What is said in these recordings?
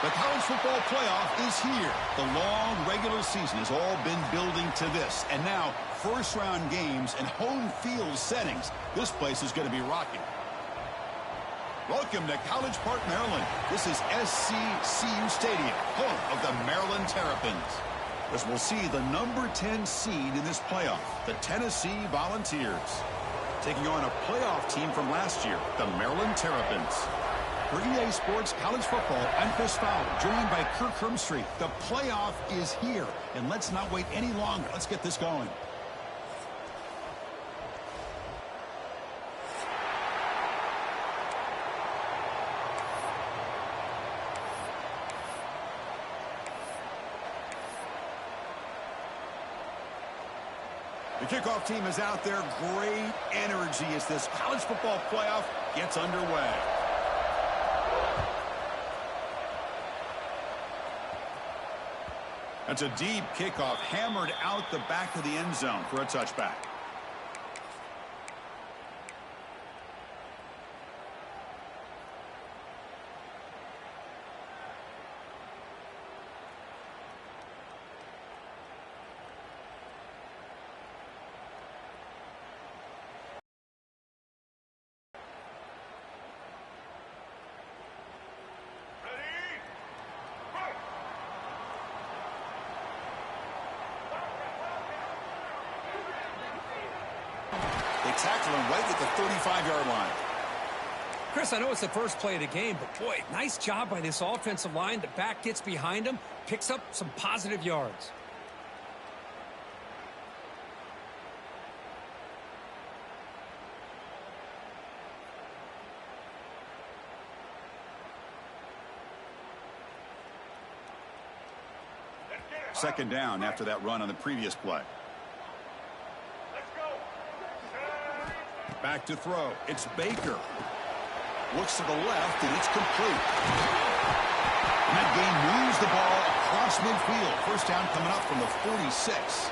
The college football playoff is here. The long regular season has all been building to this. And now, first-round games and home field settings. This place is going to be rocking. Welcome to College Park, Maryland. This is SCCU Stadium, home of the Maryland Terrapins. As we'll see the number 10 seed in this playoff, the Tennessee Volunteers, taking on a playoff team from last year, the Maryland Terrapins. For EA Sports College Football, I'm Chris Fowler, joined by Kirk Hermstreet. The playoff is here, and let's not wait any longer. Let's get this going. The kickoff team is out there. Great energy as this college football playoff gets underway. That's a deep kickoff, hammered out the back of the end zone for a touchback. They tackle him right at the 35-yard line. Chris, I know it's the first play of the game, but boy, nice job by this offensive line. The back gets behind him, picks up some positive yards. Second down after that run on the previous play. Back to throw. It's Baker. Looks to the left, and it's complete. And that game moves the ball across midfield. First down coming up from the 46.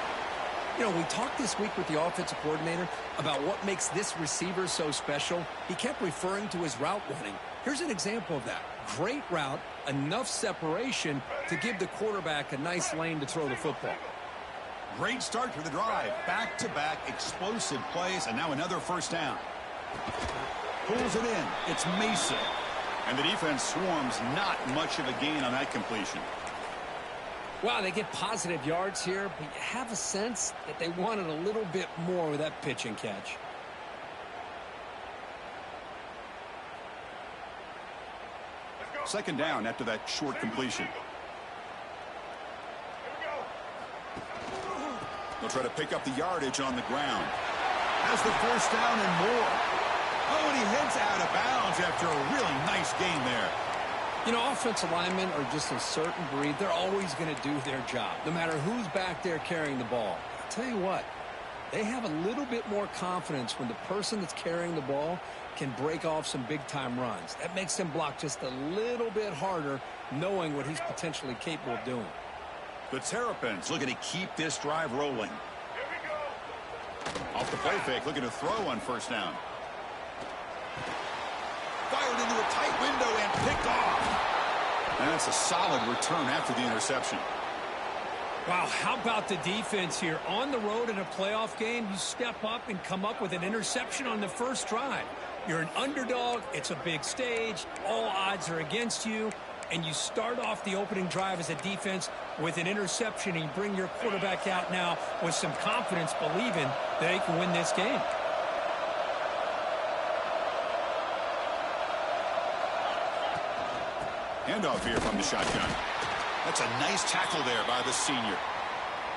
You know, we talked this week with the offensive coordinator about what makes this receiver so special. He kept referring to his route running. Here's an example of that. Great route, enough separation to give the quarterback a nice lane to throw the football. Great start to the drive. Back-to-back explosive plays, and now another first down. Pulls it in. It's Mason. And the defense swarms. Not much of a gain on that completion. Wow, they get positive yards here, but you have a sense that they wanted a little bit more with that pitch and catch. Second down after that short completion. They'll try to pick up the yardage on the ground. Has the first down and more. Oh, and he heads out of bounds after a really nice gain there. You know, offensive linemen are just a certain breed. They're always going to do their job, no matter who's back there carrying the ball. I'll tell you what, they have a little bit more confidence when the person that's carrying the ball can break off some big-time runs. That makes them block just a little bit harder, knowing what he's potentially capable of doing. The Terrapins looking to keep this drive rolling. Off the play fake, looking to throw on first down. Fired into a tight window and picked off. And that's a solid return after the interception. Wow, how about the defense here? On the road in a playoff game, you step up and come up with an interception on the first drive. You're an underdog. It's a big stage. All odds are against you. And you start off the opening drive as a defense with an interception, and you bring your quarterback out now with some confidence, believing that they can win this game. Handoff here from the shotgun. That's a nice tackle there by the senior.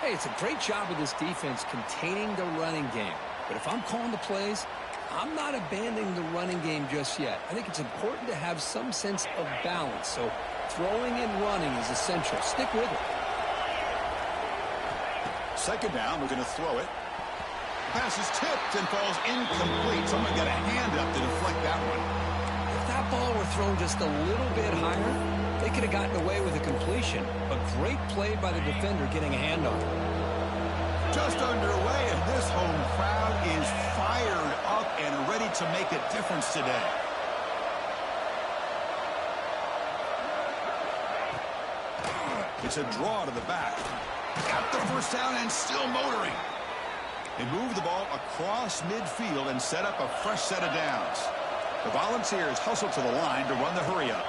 Hey, it's a great job of this defense containing the running game. But if I'm calling the plays, I'm not abandoning the running game just yet. I think it's important to have some sense of balance. So throwing and running is essential. Stick with it. Second down, we're going to throw it. Pass is tipped and falls incomplete. Someone got a hand up to deflect that one. If that ball were thrown just a little bit higher, they could have gotten away with a completion. A great play by the defender getting a hand on it. Just underway, and this home crowd is fired up and ready to make a difference today. It's a draw to the back. Got the first down and still motoring. They move the ball across midfield and set up a fresh set of downs. The Volunteers hustle to the line to run the hurry up.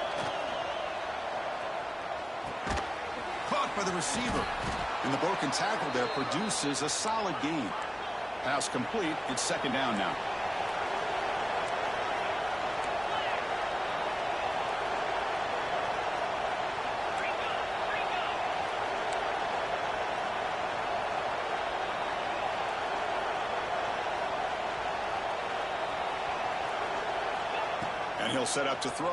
Caught by the receiver. And the broken tackle there produces a solid gain. Pass complete. It's second down now. And he'll set up to throw.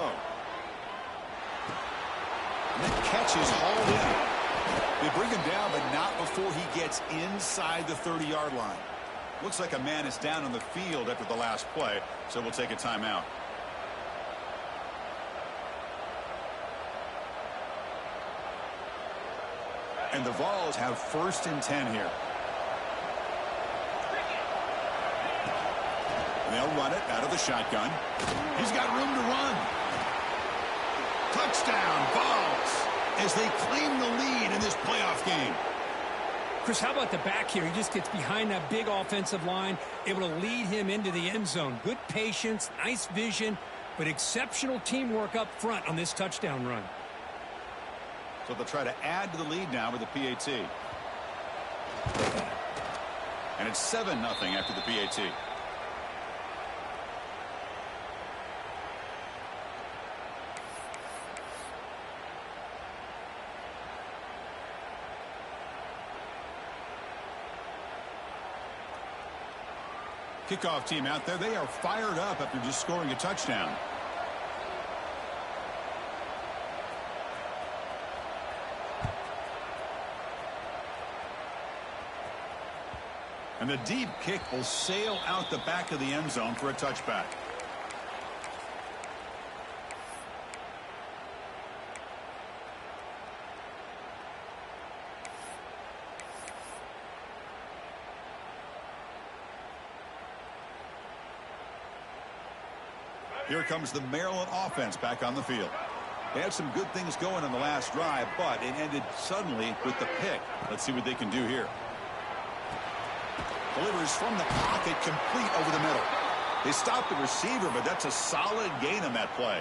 And that catch is hauled in. They bring him down, but not before he gets inside the 30-yard line. Looks like a man is down on the field after the last play, so we'll take a timeout. And the Vols have 1st and 10 here. And they'll run it out of the shotgun. He's got room to run. Touchdown, Vols, as they claim the lead in this playoff game. Chris, how about the back here? He just gets behind that big offensive line, able to lead him into the end zone. Good patience, nice vision, but exceptional teamwork up front on this touchdown run. So they'll try to add to the lead now with the PAT. And it's 7-0 after the PAT. Kickoff team out there. They are fired up after just scoring a touchdown. And the deep kick will sail out the back of the end zone for a touchback. Here comes the Maryland offense back on the field. They had some good things going on the last drive, but it ended suddenly with the pick. Let's see what they can do here. Delivers from the pocket, complete over the middle. They stopped the receiver, but that's a solid gain on that play.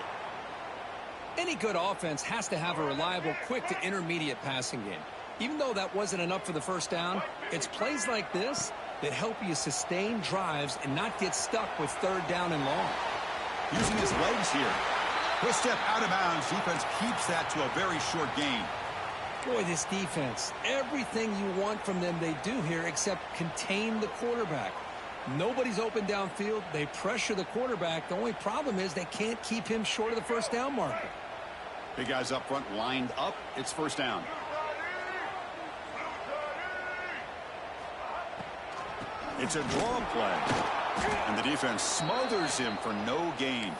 Any good offense has to have a reliable, quick to intermediate passing game. Even though that wasn't enough for the first down, it's plays like this that help you sustain drives and not get stuck with 3rd down and long. Using his legs here. He'll step out of bounds. Defense keeps that to a very short gain. Boy, this defense, everything you want from them they do here except contain the quarterback. Nobody's open downfield. They pressure the quarterback. The only problem is they can't keep him short of the first down marker. Big guys up front lined up. It's first down. It's a draw play. And the defense smothers him for no gain.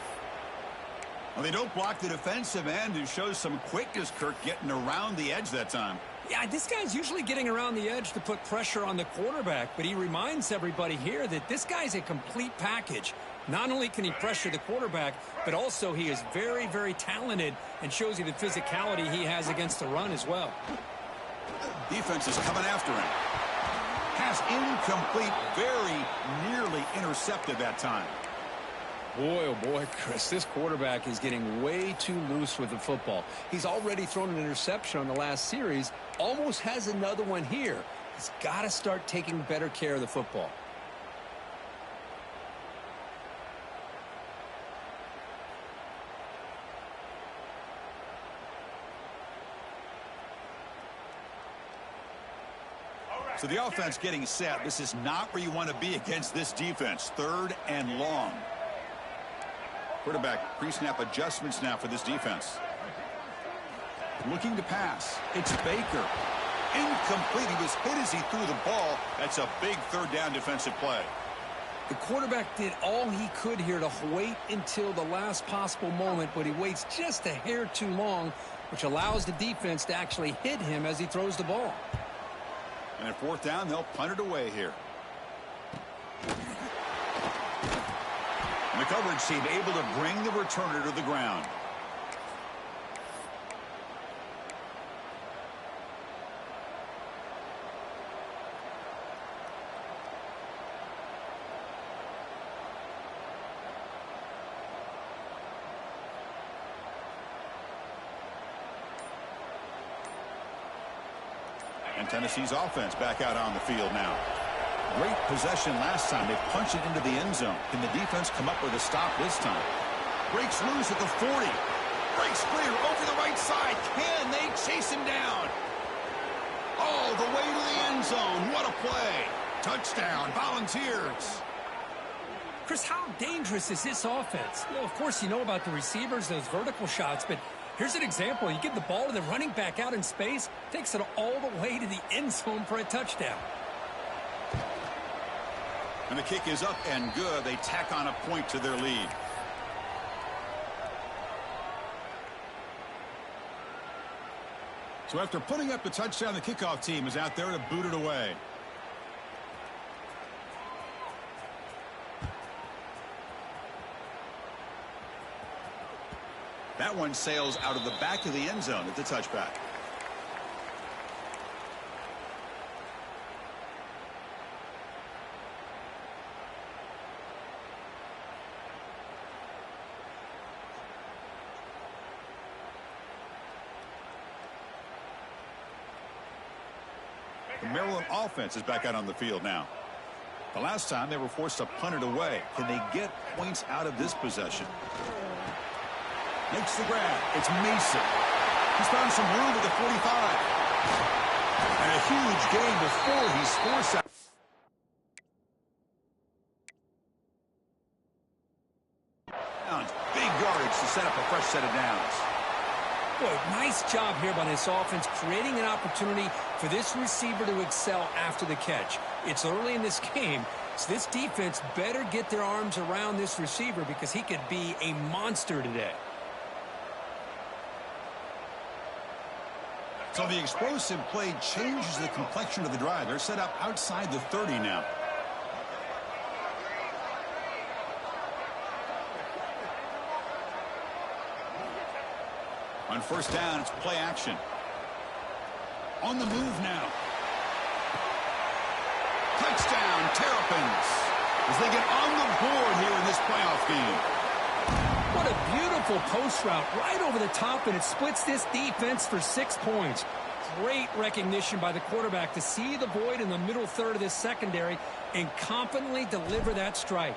Well, they don't block the defensive end, who shows some quickness, Kirk, getting around the edge that time. Yeah, this guy's usually getting around the edge to put pressure on the quarterback, but he reminds everybody here that this guy's a complete package. Not only can he pressure the quarterback, but also he is very, very talented and shows you the physicality he has against the run as well. Defense is coming after him. Pass incomplete, very nearly intercepted that time. Boy, oh boy, Chris, this quarterback is getting way too loose with the football. He's already thrown an interception on the last series, almost has another one here. He's got to start taking better care of the football. So the offense getting set. This is not where you want to be against this defense. 3rd and long. Quarterback pre-snap adjustments now for this defense. Looking to pass. It's Baker. Incomplete. He was hit as he threw the ball. That's a big 3rd down defensive play. The quarterback did all he could here to wait until the last possible moment, but he waits just a hair too long, which allows the defense to actually hit him as he throws the ball. And at 4th down, they'll punt it away here. And the coverage team able to bring the returner to the ground. And Tennessee's offense back out on the field now. Great possession last time. They punched it into the end zone. Can the defense come up with a stop this time? Breaks loose at the 40. Breaks clear over the right side. Can they chase him down? All the way to the end zone. What a play. Touchdown, Volunteers. Chris, how dangerous is this offense? Well, of course, you know about the receivers, those vertical shots, but here's an example. You give the ball to the running back out in space, takes it all the way to the end zone for a touchdown. And the kick is up and good. They tack on a point to their lead. So after putting up the touchdown, the kickoff team is out there to boot it away. That one sails out of the back of the end zone at the touchback. The Maryland offense is back out on the field now. The last time they were forced to punt it away. Can they get points out of this possession? Makes the grab. It's Mason. He's found some room at the 45. And a huge gain before he's forced out. Big yardage to set up a fresh set of downs. Boy, nice job here by this offense, creating an opportunity for this receiver to excel after the catch. It's early in this game, so this defense better get their arms around this receiver because he could be a monster today. So the explosive play changes the complexion of the drive. They're set up outside the 30 now. On first down, it's play action. On the move now. Touchdown, Terrapins, as they get on the board here in this playoff game. What a beautiful post route right over the top, and it splits this defense for 6 points. Great recognition by the quarterback to see the void in the middle third of this secondary and confidently deliver that strike.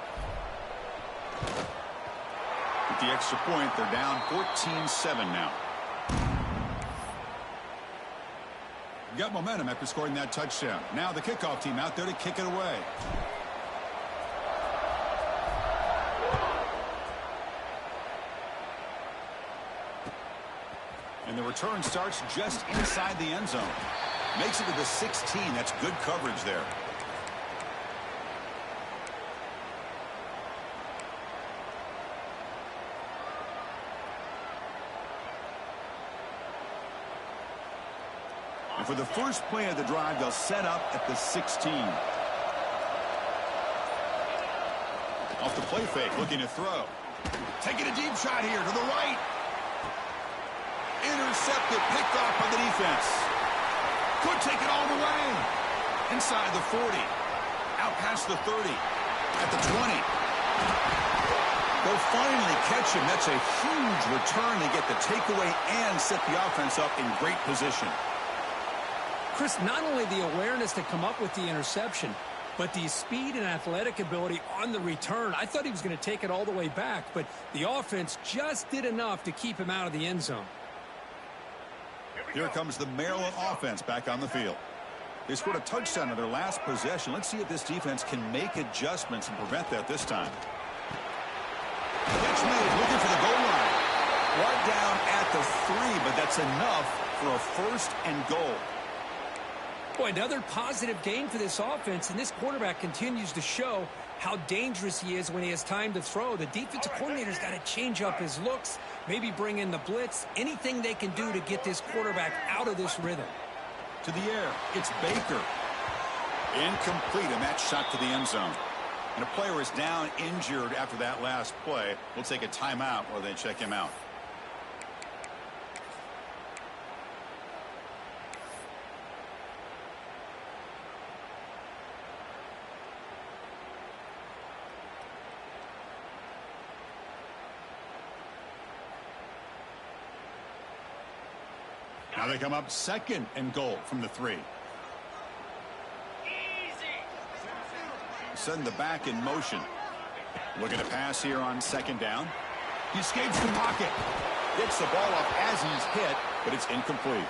With the extra point, they're down 14-7 now. Got momentum after scoring that touchdown. Now the kickoff team out there to kick it away. And the return starts just inside the end zone. Makes it to the 16. That's good coverage there. And for the first play of the drive, they'll set up at the 16. Off the play fake, looking to throw. Taking a deep shot here to the right. Intercepted, picked off by the defense. Could take it all the way. Inside the 40. Out past the 30. At the 20. They'll finally catch him. That's a huge return to get the takeaway and set the offense up in great position. Chris, not only the awareness to come up with the interception, but the speed and athletic ability on the return. I thought he was going to take it all the way back, but the offense just did enough to keep him out of the end zone. Here comes the Maryland offense back on the field. They scored a touchdown in their last possession. Let's see if this defense can make adjustments and prevent that this time. Catch made, looking for the goal line. Brought down at the 3, but that's enough for a first and goal. Boy, another positive gain for this offense, and this quarterback continues to show how dangerous he is when he has time to throw. The defensive coordinator's got to change up his looks, maybe bring in the blitz, anything they can do to get this quarterback out of this rhythm. To the air, it's Baker. Incomplete, and that shot to the end zone. And a player is down injured after that last play. We'll take a timeout while they check him out. Now they come up second and goal from the 3. send the back in motion. Looking to pass here on second down. He escapes the pocket. Gets the ball off as he's hit, but it's incomplete.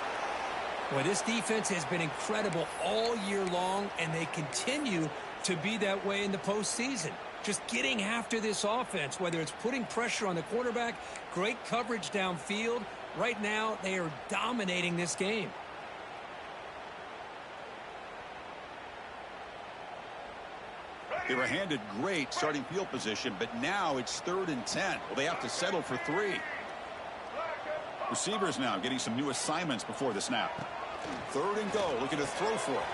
Boy, this defense has been incredible all year long, and they continue to be that way in the postseason. Just getting after this offense, whether it's putting pressure on the quarterback, great coverage downfield. Right now, they are dominating this game. They were handed great starting field position, but now it's 3rd and 10. Well, they have to settle for 3. Receivers now getting some new assignments before the snap. 3rd and goal, looking to throw for it.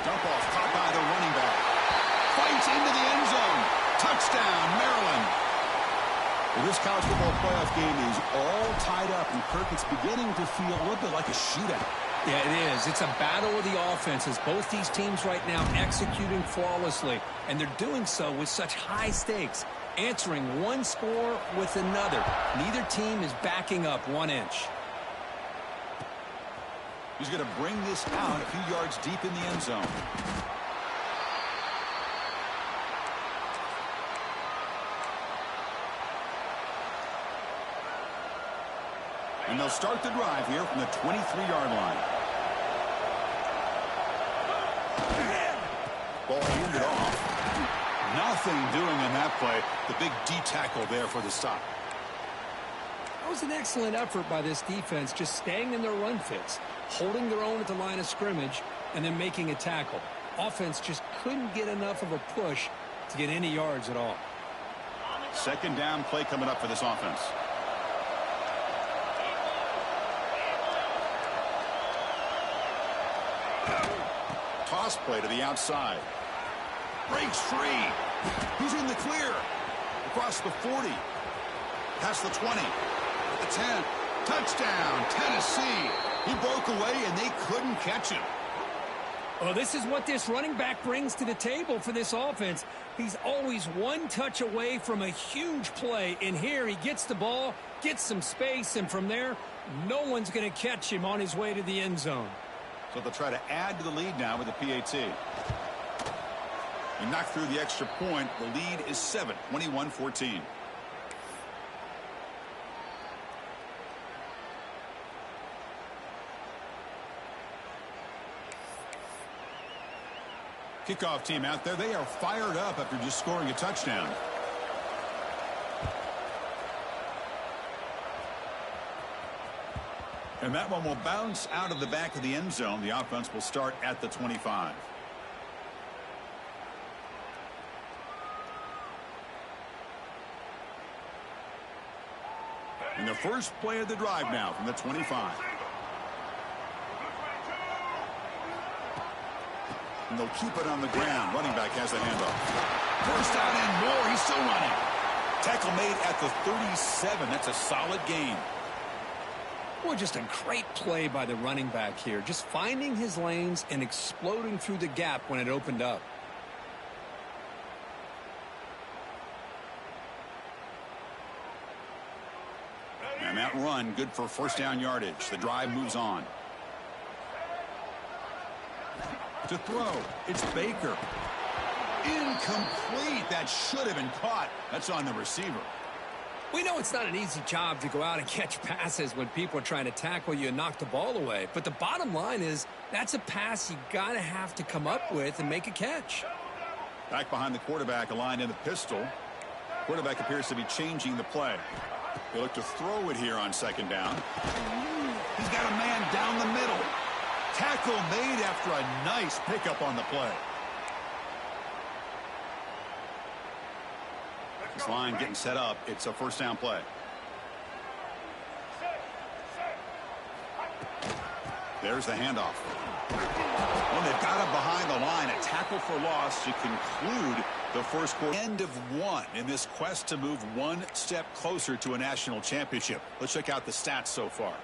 Dump off, caught by the running back. Fights into the end zone. Touchdown, Maryland. Well, this college football playoff game is all tied up, and Kirk, it's beginning to feel a little bit like a shootout. Yeah, it is. It's a battle of the offenses. Both these teams right now executing flawlessly, and they're doing so with such high stakes, answering one score with another. Neither team is backing up 1 inch. He's going to bring this out a few yards deep in the end zone. And they'll start the drive here from the 23-yard line. Ball handed off. Nothing doing in that play. The big D tackle there for the stop. That was an excellent effort by this defense, just staying in their run fits, holding their own at the line of scrimmage, and then making a tackle. Offense just couldn't get enough of a push to get any yards at all. Second down play coming up for this offense. Toss play to the outside. Breaks free. He's in the clear. Across the 40. Past the 20. The 10. Touchdown, Tennessee. He broke away, and they couldn't catch him. Well, this is what this running back brings to the table for this offense. He's always one touch away from a huge play. And here he gets the ball, gets some space, and from there, no one's going to catch him on his way to the end zone. So they'll try to add to the lead now with the PAT. He knocked through the extra point. The lead is 7, 21-14. Kickoff team out there. They are fired up after just scoring a touchdown. And that one will bounce out of the back of the end zone. The offense will start at the 25. And the first play of the drive now from the 25. And they'll keep it on the ground. Running back has the handoff. First down and more. He's still running. Tackle made at the 37. That's a solid gain. Boy, just a great play by the running back here. Just finding his lanes and exploding through the gap when it opened up. And that run, good for first down yardage. The drive moves on. To throw, it's Baker. Incomplete. That should have been caught. That's on the receiver. We know it's not an easy job to go out and catch passes when people are trying to tackle you and knock the ball away. But the bottom line is that's a pass you got to have to come up with and make a catch. Back behind the quarterback, aligned in the pistol. Quarterback appears to be changing the play. They look to throw it here on second down. He's got a man down the middle. Tackle made after a nice pickup on the play. This line getting set up. It's a first down play. There's the handoff. Well, they've got him behind the line. A tackle for loss to conclude the first quarter. End of one in this quest to move one step closer to a national championship. Let's check out the stats so far.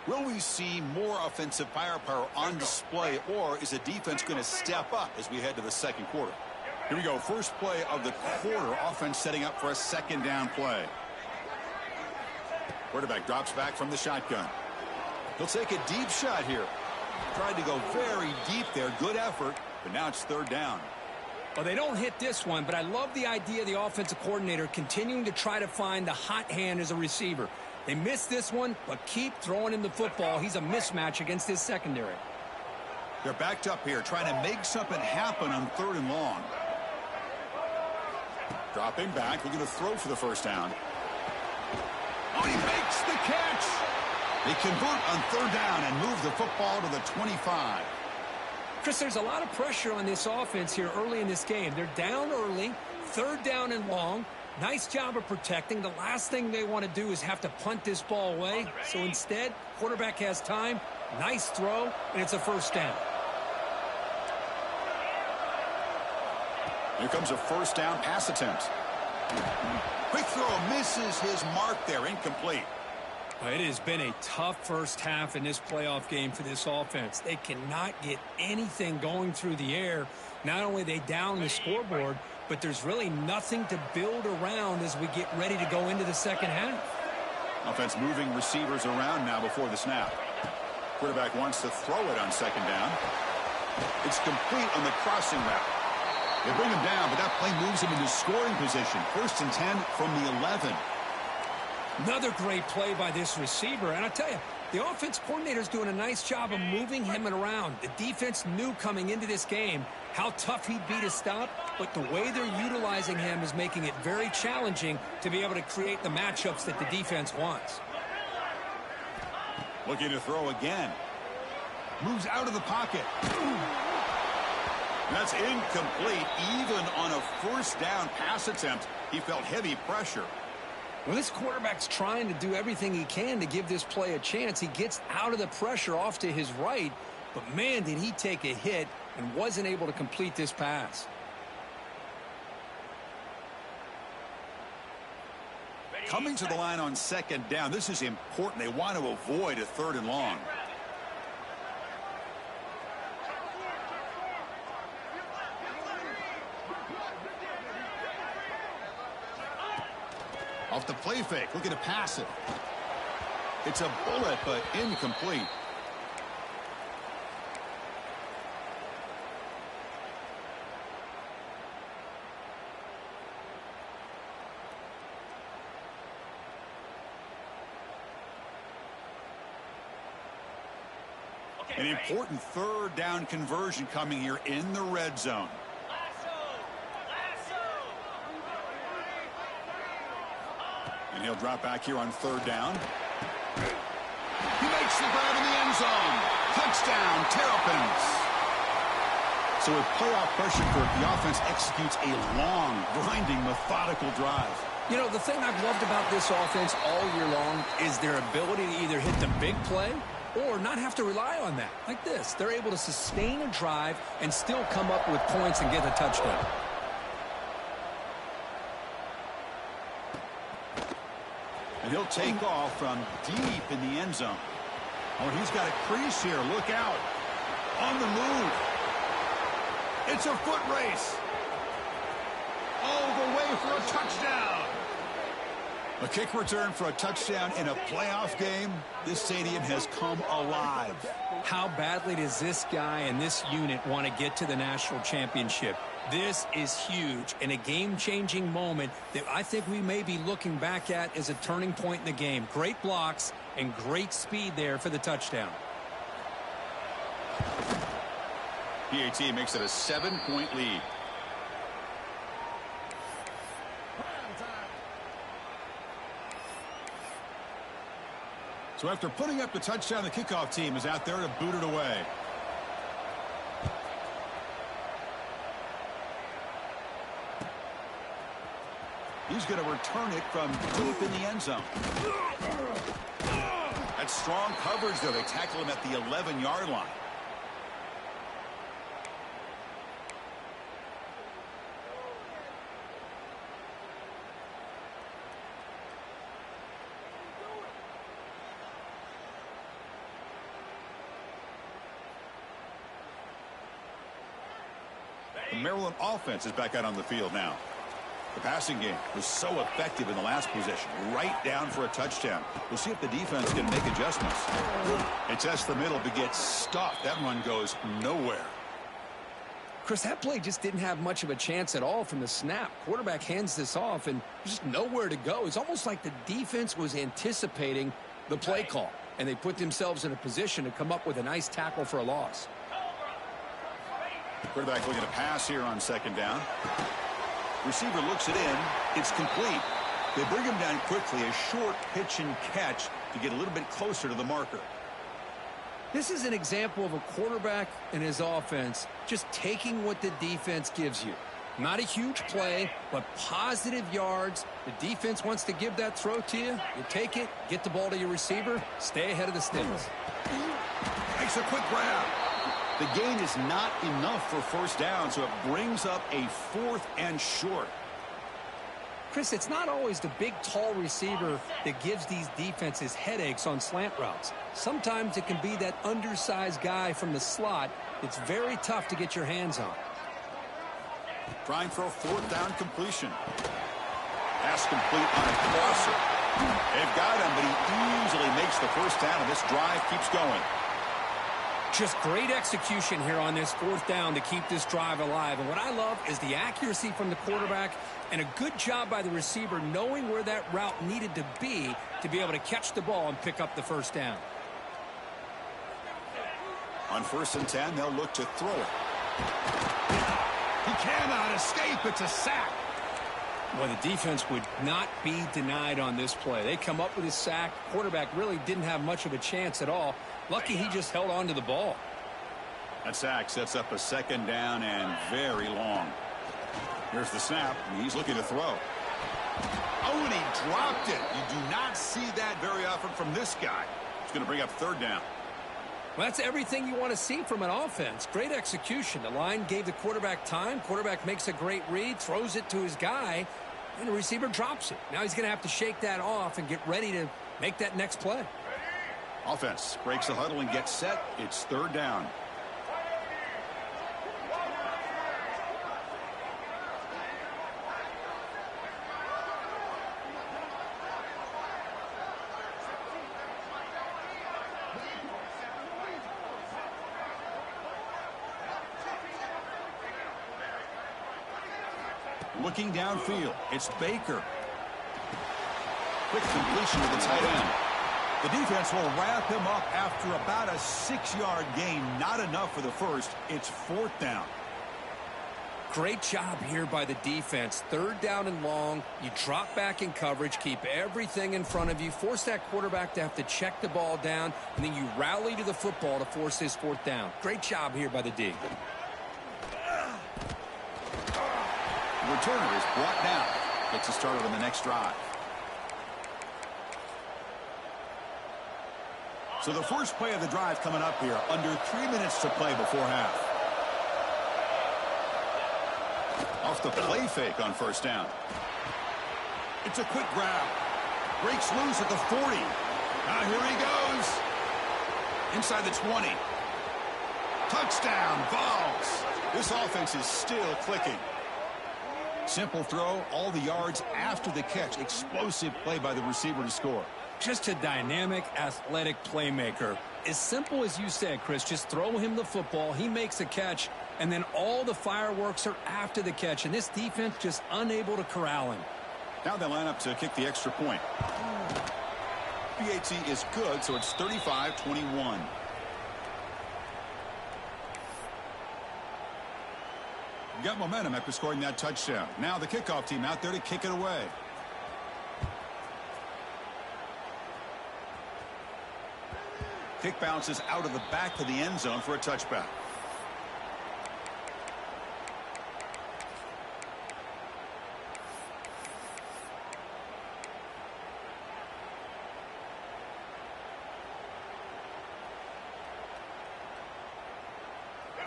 Will we see more offensive firepower on display, or is the defense going to step up as we head to the second quarter? Here we go. First play of the quarter. Offense setting up for a second down play. Quarterback drops back from the shotgun. He'll take a deep shot here. Tried to go very deep there. Good effort, but now it's third down. Well, they don't hit this one, but I love the idea of the offensive coordinator continuing to try to find the hot hand as a receiver. They missed this one, but keep throwing him the football. He's a mismatch against his secondary. They're backed up here, trying to make something happen on 3rd and long. Dropping back, looking to throw for the first down. Oh, he makes the catch! They convert on 3rd down and move the football to the 25. Chris, there's a lot of pressure on this offense here early in this game. They're down early, 3rd down and long. Nice job of protecting. The last thing they want to do is have to punt this ball away. So instead, quarterback has time, nice throw, and it's a first down. Here comes a first down pass attempt. Quick throw, misses his mark there, incomplete. It has been a tough first half in this playoff game for this offense. They cannot get anything going through the air. Not only are they down the scoreboard, but there's really nothing to build around as we get ready to go into the second half. Offense moving receivers around now before the snap. Quarterback wants to throw it on 2nd down. It's complete on the crossing route. They bring him down, but that play moves him into scoring position. 1st and 10 from the 11. Another great play by this receiver. And I tell you, the offense coordinator's doing a nice job of moving him around. The defense knew coming into this game how tough he'd be to stop, but the way they're utilizing him is making it very challenging to be able to create the matchups that the defense wants. Looking to throw again. Moves out of the pocket. That's incomplete. Even on a 1st down pass attempt, he felt heavy pressure. Well, this quarterback's trying to do everything he can to give this play a chance. He gets out of the pressure off to his right, but man, did he take a hit and wasn't able to complete this pass. Coming to the line on 2nd down, this is important. They want to avoid a 3rd and long. Off the play fake, looking to pass it. It's a bullet, but incomplete. An important 3rd down conversion coming here in the red zone. And he'll drop back here on 3rd down. He makes the grab in the end zone. Touchdown, Terrapins. So with playoff pressure, the offense executes a long, grinding, methodical drive. You know, the thing I've loved about this offense all year long is their ability to either hit the big play or not have to rely on that. Like this, they're able to sustain a drive and still come up with points and get a touchdown. And he'll take off from deep in the end zone. Oh, he's got a crease here. Look out. On the move. It's a foot race. All the way for a touchdown. A kick return for a touchdown in a playoff game. This stadium has come alive. How badly does this guy and this unit want to get to the national championship? This is huge and a game-changing moment that I think we may be looking back at as a turning point in the game. Great blocks and great speed there for the touchdown. PAT makes it a 7-point lead. So after putting up the touchdown, the kickoff team is out there to boot it away. He's going to return it from deep in the end zone. That's strong coverage there. They tackle him at the 11-yard line. The Maryland offense is back out on the field now. The passing game was so effective in the last possession, right down for a touchdown. We'll see if the defense can make adjustments. It tests the middle but gets stuffed. That run goes nowhere. Chris, that play just didn't have much of a chance at all from the snap. Quarterback hands this off, and there's just nowhere to go. It's almost like the defense was anticipating the play call, and they put themselves in a position to come up with a nice tackle for a loss. Quarterback looking to pass here on second down. Receiver looks it in. It's complete. They bring him down quickly, a short pitch and catch to get a little bit closer to the marker. This is an example of a quarterback and his offense just taking what the defense gives you. Not a huge play, but positive yards. The defense wants to give that throw to you. You take it, get the ball to your receiver, stay ahead of the sticks. Makes a quick grab. The gain is not enough for first down, so it brings up a 4th and short. Chris, it's not always the big, tall receiver that gives these defenses headaches on slant routes. Sometimes it can be that undersized guy from the slot. It's very tough to get your hands on. Trying for a 4th down completion. Pass complete on a crosser. They've got him, but he easily makes the first down, and this drive keeps going. Just great execution here on this 4th down to keep this drive alive. And what I love is the accuracy from the quarterback and a good job by the receiver knowing where that route needed to be able to catch the ball and pick up the first down. On 1st and 10, they'll look to throw it. He cannot escape. It's a sack. Well, the defense would not be denied on this play. They come up with a sack. Quarterback really didn't have much of a chance at all. Lucky he just held on to the ball. That sack sets up a 2nd down and very long. Here's the snap, and he's looking to throw. Oh, and he dropped it. You do not see that very often from this guy. He's going to bring up 3rd down. Well, that's everything you want to see from an offense. Great execution. The line gave the quarterback time. Quarterback makes a great read, throws it to his guy, and the receiver drops it. Now he's going to have to shake that off and get ready to make that next play. Offense breaks the huddle and gets set. It's 3rd down. Looking downfield, it's Baker. Quick completion to the tight end. The defense will wrap him up after about a 6-yard gain. Not enough for the first. It's 4th down. Great job here by the defense. 3rd down and long. You drop back in coverage, keep everything in front of you, force that quarterback to have to check the ball down, and then you rally to the football to force this 4th down. Great job here by the D. The returner is brought down. Gets us started on the next drive. So the first play of the drive coming up here. Under 3 minutes to play before half. Off the play fake on 1st down. It's a quick grab. Breaks loose at the 40. Now here he goes. Inside the 20. Touchdown, Vols. This offense is still clicking. Simple throw, all the yards after the catch. Explosive play by the receiver to score. Just a dynamic, athletic playmaker. As simple as you said, Chris, just throw him the football, he makes a catch, and then all the fireworks are after the catch, and this defense just unable to corral him. Now they line up to kick the extra point. PAT is good, so it's 35-21. Got momentum after scoring that touchdown. Now the kickoff team out there to kick it away. Kick bounces out of the back of the end zone for a touchback.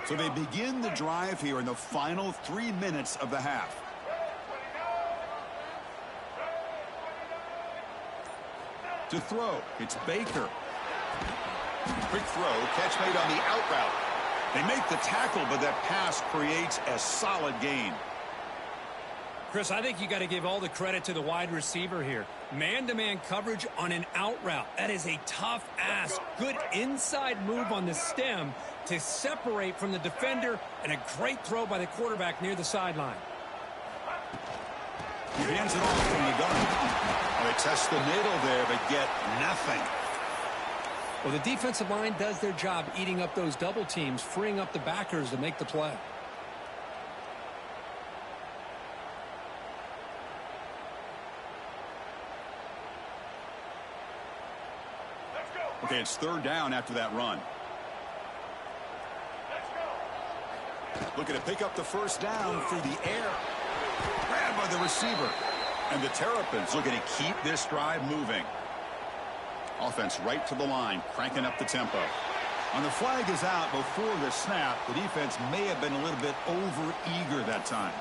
So they begin the drive here in the final 3 minutes of the half. To throw, it's Baker. Quick throw, catch made on the out route. They make the tackle, but that pass creates a solid gain. Chris, I think you got to give all the credit to the wide receiver here. Man-to-man coverage on an out route. That is a tough ask. Good inside move on the stem to separate from the defender, and a great throw by the quarterback near the sideline. He hands it off from the gun. They test the middle there, but get nothing. Well, the defensive line does their job eating up those double teams, freeing up the backers to make the play. Okay, it's third down after that run. Looking to pick up the first down through the air. Grabbed by the receiver. And the Terrapins looking to keep this drive moving. Offense right to the line, cranking up the tempo. When the flag is out before the snap, the defense may have been a little bit over-eager that time.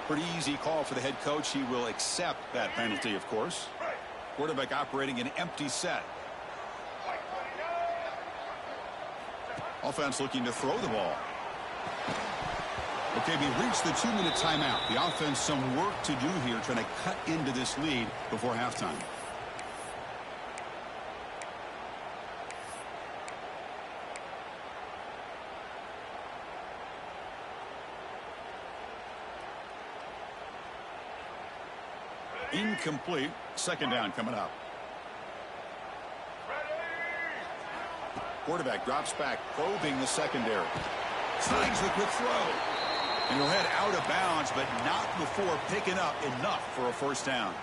Pretty easy call for the head coach. He will accept that penalty, of course. Quarterback operating an empty set. Offense looking to throw the ball. Okay, we reached the 2-minute timeout. The offense some work to do here, trying to cut into this lead before halftime. Incomplete. Second down coming up. Quarterback drops back, probing the secondary. Slides the quick throw. And he'll head out of bounds, but not before picking up enough for a first down.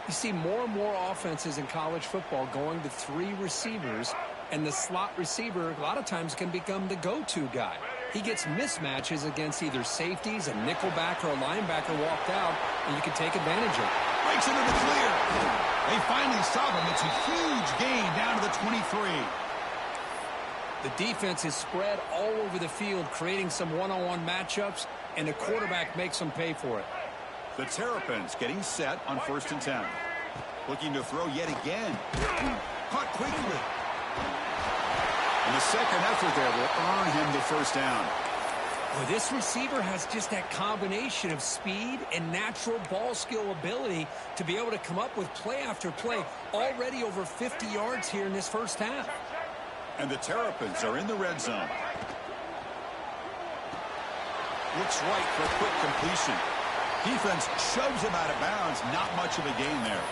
You see more and more offenses in college football going to 3 receivers, and the slot receiver a lot of times can become the go-to guy. He gets mismatches against either safeties, a nickelbacker, or a linebacker walked out, and you can take advantage of it. Breaks into the clear. They finally stop him. It's a huge gain down to the 23. The defense is spread all over the field, creating some one-on-one matchups, and the quarterback makes them pay for it. The Terrapins getting set on 1st and 10. Looking to throw yet again. Caught quickly. And the second effort there will earn him the first down. Well, this receiver has just that combination of speed and natural ball skill ability to be able to come up with play after play, already over 50 yards here in this first half. And the Terrapins are in the red zone. Looks right for a quick completion. Defense shoves him out of bounds. Not much of a gain there.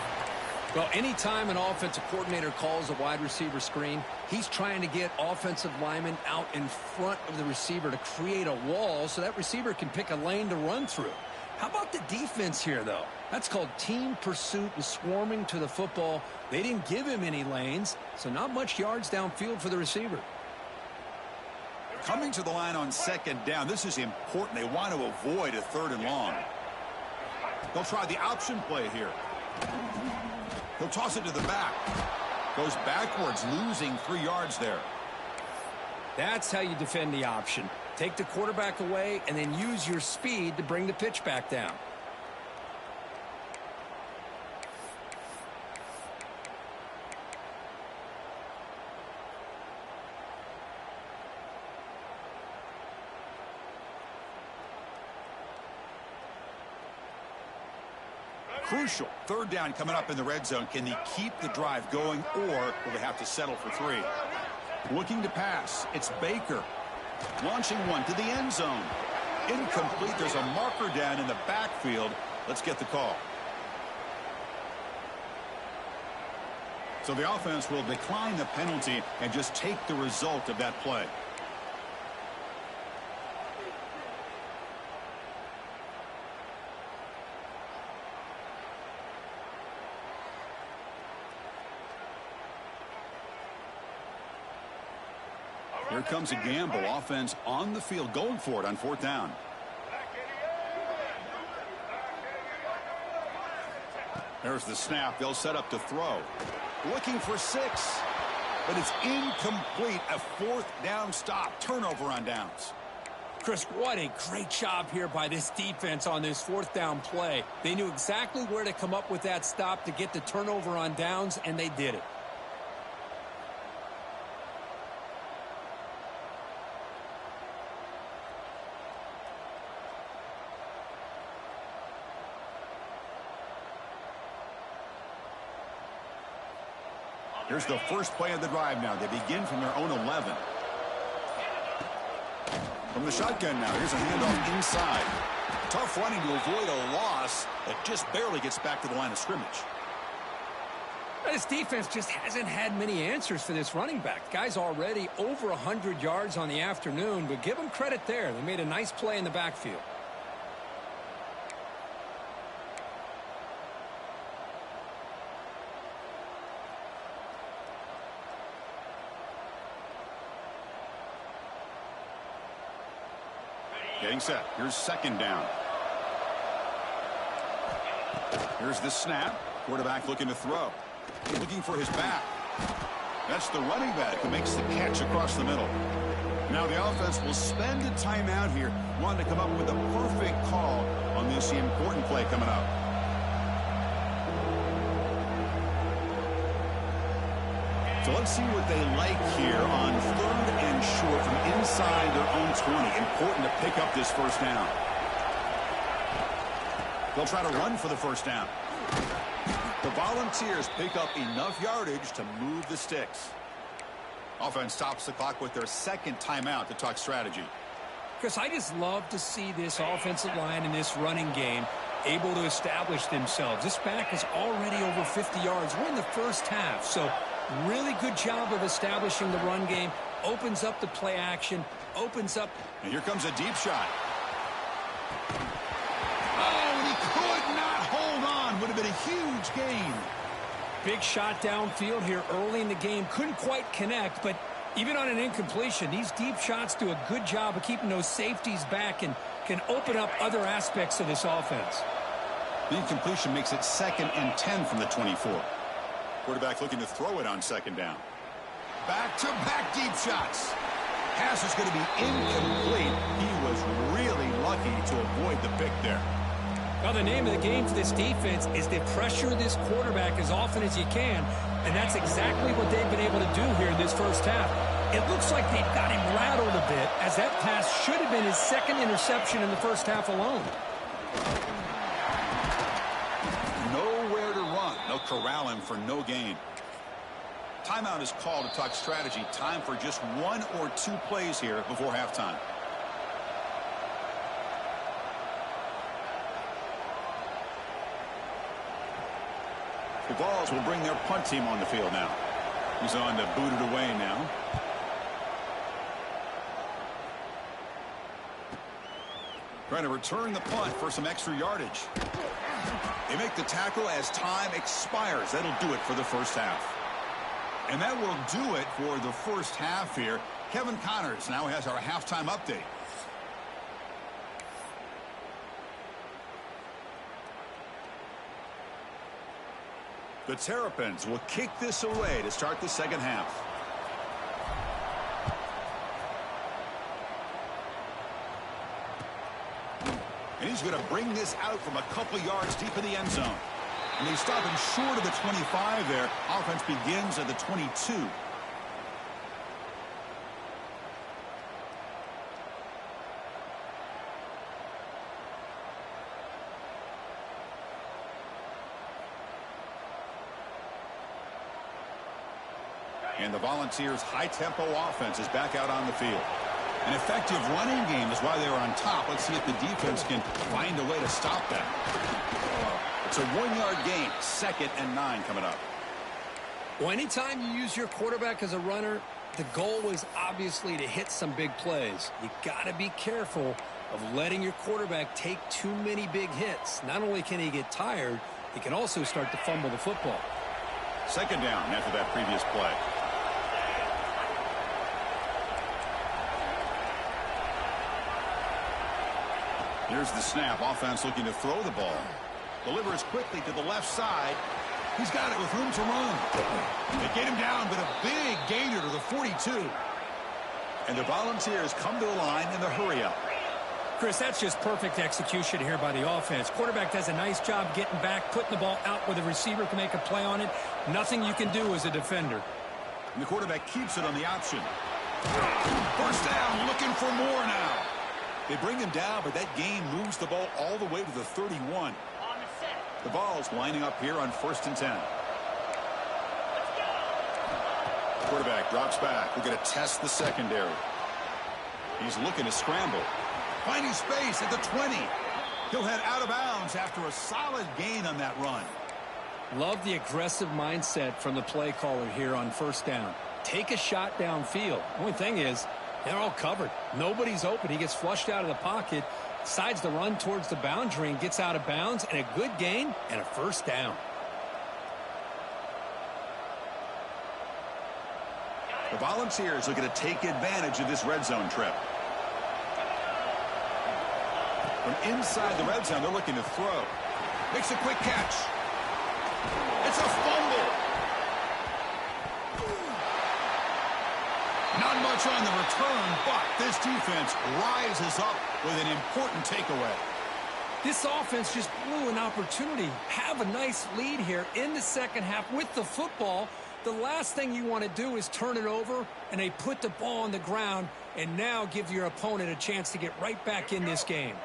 Well, anytime an offensive coordinator calls a wide receiver screen, he's trying to get offensive linemen out in front of the receiver to create a wall so that receiver can pick a lane to run through. How about the defense here, though? That's called team pursuit and swarming to the football. They didn't give him any lanes, so not much yards downfield for the receiver. Coming to the line on second down, this is important. They want to avoid a 3rd and long. They'll try the option play here. He'll toss it to the back. Goes backwards, losing 3 yards there. That's how you defend the option. Take the quarterback away and then use your speed to bring the pitch back down. Crucial. 3rd down coming up in the red zone. Can they keep the drive going, or will they have to settle for 3? Looking to pass. It's Baker. Launching one to the end zone. Incomplete. There's a marker down in the backfield. Let's get the call. So the offense will decline the penalty and just take the result of that play. Here comes a gamble. Offense on the field, going for it on 4th down. There's the snap. They'll set up to throw. Looking for 6. But it's incomplete. A 4th down stop. Turnover on downs. Chris, what a great job here by this defense on this 4th down play. They knew exactly where to come up with that stop to get the turnover on downs, and they did it. Here's the first play of the drive now. They begin from their own 11. From the shotgun now, here's a handoff inside. Tough running to avoid a loss that just barely gets back to the line of scrimmage. This defense just hasn't had many answers for this running back. Guy's already over 100 yards on the afternoon, but give them credit there. They made a nice play in the backfield. Getting set. Here's second down. Here's the snap. Quarterback looking to throw. Looking for his back. That's the running back who makes the catch across the middle. Now the offense will spend a timeout here, wanting to come up with a perfect call on this important play coming up. So let's see what they like here on 3rd and short from inside their own 20. Important to pick up this first down. They'll try to run for the first down. The Volunteers pick up enough yardage to move the sticks. Offense stops the clock with their second timeout to talk strategy. Chris, I just love to see this offensive line in this running game able to establish themselves. This back is already over 50 yards. We're in the first half, so really good job of establishing the run game. Opens up the play action, opens up. And here comes a deep shot. Oh, he could not hold on. Would have been a huge gain. Big shot downfield here early in the game. Couldn't quite connect, but even on an incompletion, these deep shots do a good job of keeping those safeties back and can open up other aspects of this offense. The incompletion makes it 2nd and 10 from the 24. Quarterback looking to throw it on second down. Back-to-back deep shots. Pass is going to be incomplete. He was really lucky to avoid the pick there. Well, the name of the game for this defense is to pressure this quarterback as often as you can, and that's exactly what they've been able to do here in this first half. It looks like they've got him rattled a bit, as that pass should have been his second interception in the first half alone. Nowhere to run. They'll corral him for no gain. Timeout is called to talk strategy. Time for just 1 or 2 plays here before halftime. The Vols will bring their punt team on the field now. He's on to boot it away now. Trying to return the punt for some extra yardage. They make the tackle as time expires. That'll do it for the first half. And that will do it for the first half here. Kevin Connors now has our halftime update. The Terrapins will kick this away to start the second half. And he's going to bring this out from a couple yards deep in the end zone. And they stop him short of the 25 there. Offense begins at the 22. And the Volunteers' high-tempo offense is back out on the field. An effective running game is why they were on top. Let's see if the defense can find a way to stop that. It's a 1-yard gain. 2nd and 9 coming up. Well, anytime you use your quarterback as a runner, the goal is obviously to hit some big plays. You got to be careful of letting your quarterback take too many big hits. Not only can he get tired, he can also start to fumble the football. 2nd down after that previous play. Here's the snap. Offense looking to throw the ball. Delivers quickly to the left side. He's got it with room to run. They get him down, but a big gainer to the 42. And the Volunteers come to the line in the hurry-up. Chris, that's just perfect execution here by the offense. Quarterback does a nice job getting back, putting the ball out where the receiver can make a play on it. Nothing you can do as a defender. And the quarterback keeps it on the option. First down, looking for more now. They bring him down, but that gain moves the ball all the way to the 31. The Vols lining up here on 1st and 10. Quarterback drops back. We're going to test the secondary. He's looking to scramble. Finding space at the 20. He'll head out of bounds after a solid gain on that run. Love the aggressive mindset from the play caller here on first down. Take a shot downfield. Only thing is, they're all covered. Nobody's open. He gets flushed out of the pocket, decides to run towards the boundary and gets out of bounds, and a good gain and a first down. The Volunteers are going to take advantage of this red zone trip. From inside the red zone, they're looking to throw. Makes a quick catch. It's a fumble. Not much on the return, but this defense rises up with an important takeaway. This offense just blew an opportunity. Have a nice lead here in the second half with the football. The last thing you want to do is turn it over, and they put the ball on the ground and now give your opponent a chance to get right back in this game.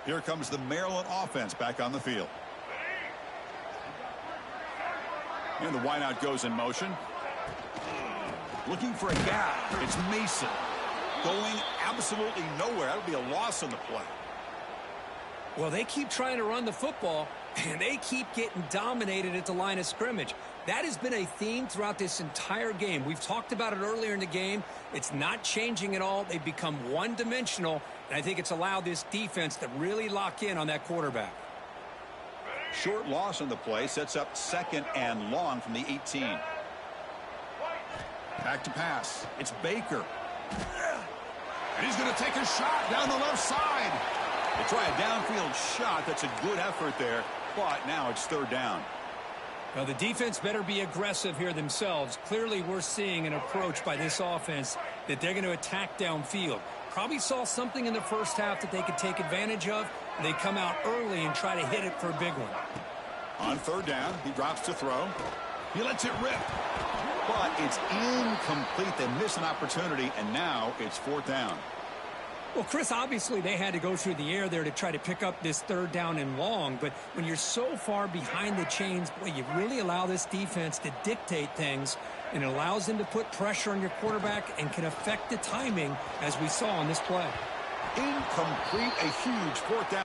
Here comes the Maryland offense back on the field. And the wideout goes in motion. Looking for a gap. It's Mason. Going absolutely nowhere. That would be a loss on the play. Well, they keep trying to run the football, and they keep getting dominated at the line of scrimmage. That has been a theme throughout this entire game. We've talked about it earlier in the game. It's not changing at all. They've become one-dimensional, and I think it's allowed this defense to really lock in on that quarterback. Short loss on the play sets up second and long from the 18. Back to pass. It's Baker. And he's going to take a shot down the left side. They try a downfield shot. That's a good effort there, but now it's third down. Well, the defense better be aggressive here themselves. Clearly, we're seeing an approach by this offense that they're going to attack downfield. Probably saw something in the first half that they could take advantage of. They come out early and try to hit it for a big one. On third down, he drops to throw. He lets it rip. But it's incomplete. They miss an opportunity, and now it's fourth down. Well, Chris, obviously they had to go through the air there to try to pick up this third down and long, but when you're so far behind the chains, boy, you really allow this defense to dictate things, and it allows them to put pressure on your quarterback and can affect the timing, as we saw on this play. Incomplete, a huge fourth down.